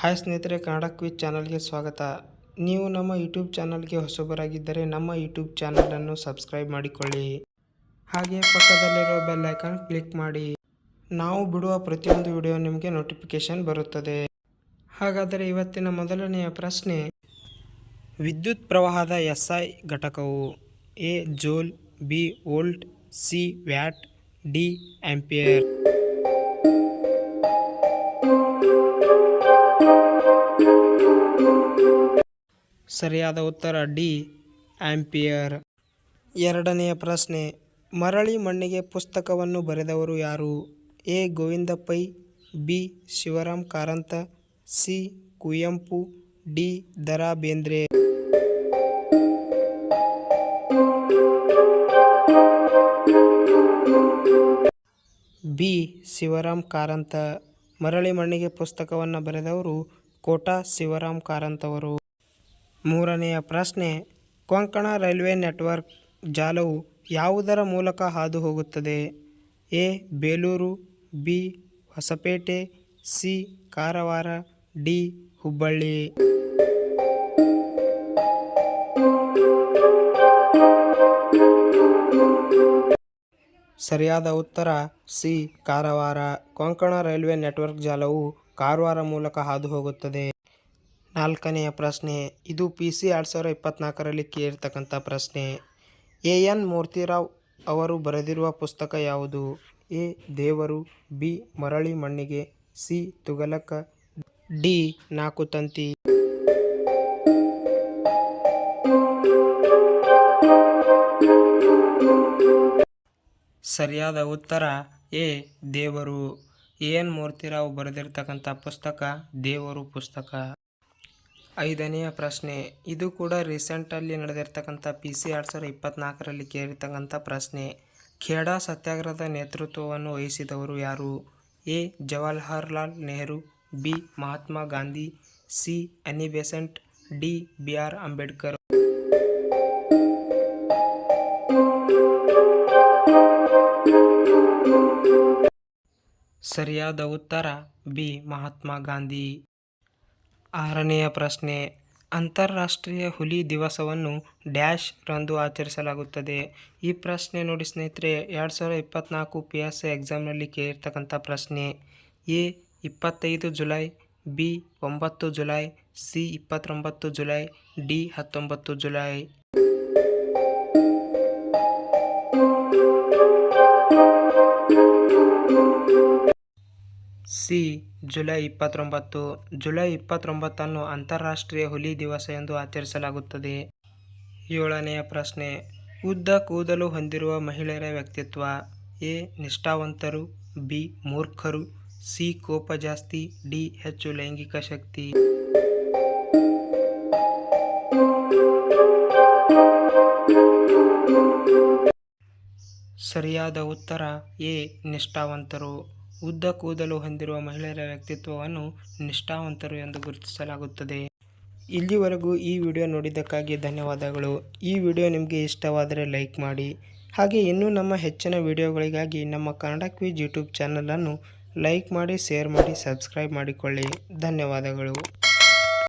Hi ಸ್ನೇಹಿತರೆ, Kannada quiz ಚಾನಲ್ಗೆ ಸ್ವಾಗತ. ನೀವು ನಮ್ಮ ಯೂಟ್ಯೂಬ್ ಚಾನಲ್ಗೆ ಹೊಸಬರಾಗಿದ್ದರೆ ನಮ್ಮ ಯೂಟ್ಯೂಬ್ ಚಾನಲನ್ನು ಸಬ್ಸ್ಕ್ರೈಬ್ ಮಾಡಿಕೊಳ್ಳಿ. ಹಾಗೆ ಪಕ್ಕದಲ್ಲಿರೋ ಬೆಲ್ ಐಕಾನ್ ಕ್ಲಿಕ್ ಮಾಡಿ. ನಾವು ಬಿಡುವ ಪ್ರತಿಯೊಂದು ವಿಡಿಯೋ ನಿಮಗೆ ನೋಟಿಫಿಕೇಶನ್ ಬರುತ್ತದೆ. ಹಾಗಾದರೆ ಇವತ್ತಿನ ಮೊದಲನೆಯ ಪ್ರಶ್ನೆ, ವಿದ್ಯುತ್ ಪ್ರವಾಹದ SI ಘಟಕವು A joule, B volt, C watt, D ampere. ಸರಿಯಾದ ಉತ್ತರ ಡಿ ಆಂಪಿಯರ್. ಎರಡನೆಯ ಪ್ರಶ್ನೆ, ಮರಳಿ ಮಣ್ಣಿಗೆ ಪುಸ್ತಕವನ್ನು ಬರೆದವರು ಯಾರು? A Govinda Pai, B Shivaram Karanth, C Kuvempu, D Da Ra Bendre. B Shivaram Karanth. Marali Mannige ಪುಸ್ತಕವನ್ನು ಬರೆದವರು ಕೋಟಾ ಶಿವರಾಮ್ ಕಾರಂತವರು. ಮೂರನೆಯ ಪ್ರಶ್ನೆ, ಕೊಂಕಣ ರೈಲ್ವೆ ನೆಟ್ವರ್ಕ್ ಜಾಲವು ಯಾವುದರ ಮೂಲಕ ಹಾದು ಹೋಗುತ್ತದೆ? A Belur, B Hosapete, C Karwar, D Hubballi. ಸರಿಯಾದ ಉತ್ತರ C Karwar. Konkan railway network ಜಾಲವು ಕಾರವಾರ ಮೂಲಕ ಹಾದು ಹೋಗುತ್ತದೆ. ನಾಲ್ಕನೆಯ ಪ್ರಶ್ನೆ, ಇದು PC 2024ರಲ್ಲಿ ಕೇಳಿರ್ತಕ್ಕಂಥ ಪ್ರಶ್ನೆ. ಎನ್ ಮೂರ್ತಿರಾವ್ ಅವರು ಬರೆದಿರುವ ಪುಸ್ತಕ ಯಾವುದು? ಎ ದೇವರು, ಬಿ ಮರಳಿ ಮಣ್ಣಿಗೆ, ಸಿ ತುಘಲಕ್, ಡಿ ನಾಲ್ಕು ತಂತಿ. ಸರಿಯಾದ ಉತ್ತರ ಎ ದೇವರು. ಎನ್ ಮೂರ್ತಿರಾವ್ ಬರೆದಿರ್ತಕ್ಕಂಥ ಪುಸ್ತಕ ದೇವರು ಪುಸ್ತಕ. ಐದನೆಯ ಪ್ರಶ್ನೆ, ಇದು ಕೂಡ ರೀಸೆಂಟಲ್ಲಿ ನಡೆದಿರ್ತಕ್ಕಂಥ PC 2024ರಲ್ಲಿ ಕೇಳಿರ್ತಕ್ಕಂಥ ಪ್ರಶ್ನೆ. ಖೇಡಾ ಸತ್ಯಾಗ್ರಹದ ನೇತೃತ್ವವನ್ನು ವಹಿಸಿದವರು ಯಾರು? A Jawaharlal Nehru, B Mahatma Gandhi, C any Besant, D BR Ambedkar. ಸರಿಯಾದ ಉತ್ತರ ಬಿ ಮಹಾತ್ಮ ಗಾಂಧಿ. ಆರನೆಯ ಪ್ರಶ್ನೆ, ಅಂತಾರಾಷ್ಟ್ರೀಯ ಹುಲಿ ದಿವಸವನ್ನು ಡ್ಯಾಶ್ ರಂದು ಆಚರಿಸಲಾಗುತ್ತದೆ? ಈ ಪ್ರಶ್ನೆ ನೋಡಿ ಸ್ನೇಹಿತರೆ, 2024 PSI ಎಕ್ಸಾಮ್ನಲ್ಲಿ ಕೇಳಿರ್ತಕ್ಕಂಥ ಪ್ರಶ್ನೆ. A 25 July, B 9 July, C 29 July, D 19 July. C July 29. July 29 ಅಂತಾರಾಷ್ಟ್ರೀಯ ಹುಲಿ ದಿವಸ ಎಂದು ಆಚರಿಸಲಾಗುತ್ತದೆ. ಏಳನೆಯ ಪ್ರಶ್ನೆ, ಉದ್ದ ಕೂದಲು ಹೊಂದಿರುವ ಮಹಿಳೆಯರ ವ್ಯಕ್ತಿತ್ವ? ಎ ನಿಷ್ಠಾವಂತರು, ಬಿ ಮೂರ್ಖರು, ಸಿ ಕೋಪ ಜಾಸ್ತಿ, ಡಿ ಹೆಚ್ಚು ಲೈಂಗಿಕ ಶಕ್ತಿ. ಸರಿಯಾದ ಉತ್ತರ ಎ ನಿಷ್ಠಾವಂತರು. ಉದ್ದ ಕೂದಲು ಹೊಂದಿರುವ ಮಹಿಳೆಯರ ವ್ಯಕ್ತಿತ್ವವನ್ನು ನಿಷ್ಠಾವಂತರು ಎಂದು ಗುರುತಿಸಲಾಗುತ್ತದೆ. ಇಲ್ಲಿವರೆಗೂ ಈ ವಿಡಿಯೋ ನೋಡಿದ್ದಕ್ಕಾಗಿ ಧನ್ಯವಾದಗಳು. ಈ ವಿಡಿಯೋ ನಿಮಗೆ ಇಷ್ಟವಾದರೆ ಲೈಕ್ ಮಾಡಿ. ಹಾಗೆ ಇನ್ನೂ ನಮ್ಮ ಹೆಚ್ಚಿನ ವಿಡಿಯೋಗಳಿಗಾಗಿ ನಮ್ಮ ಕನ್ನಡ ಕ್ವಿಜ್ ಯೂಟ್ಯೂಬ್ ಚಾನಲನ್ನು ಲೈಕ್ ಮಾಡಿ, ಶೇರ್ ಮಾಡಿ, ಸಬ್ಸ್ಕ್ರೈಬ್ ಮಾಡಿಕೊಳ್ಳಿ. ಧನ್ಯವಾದಗಳು.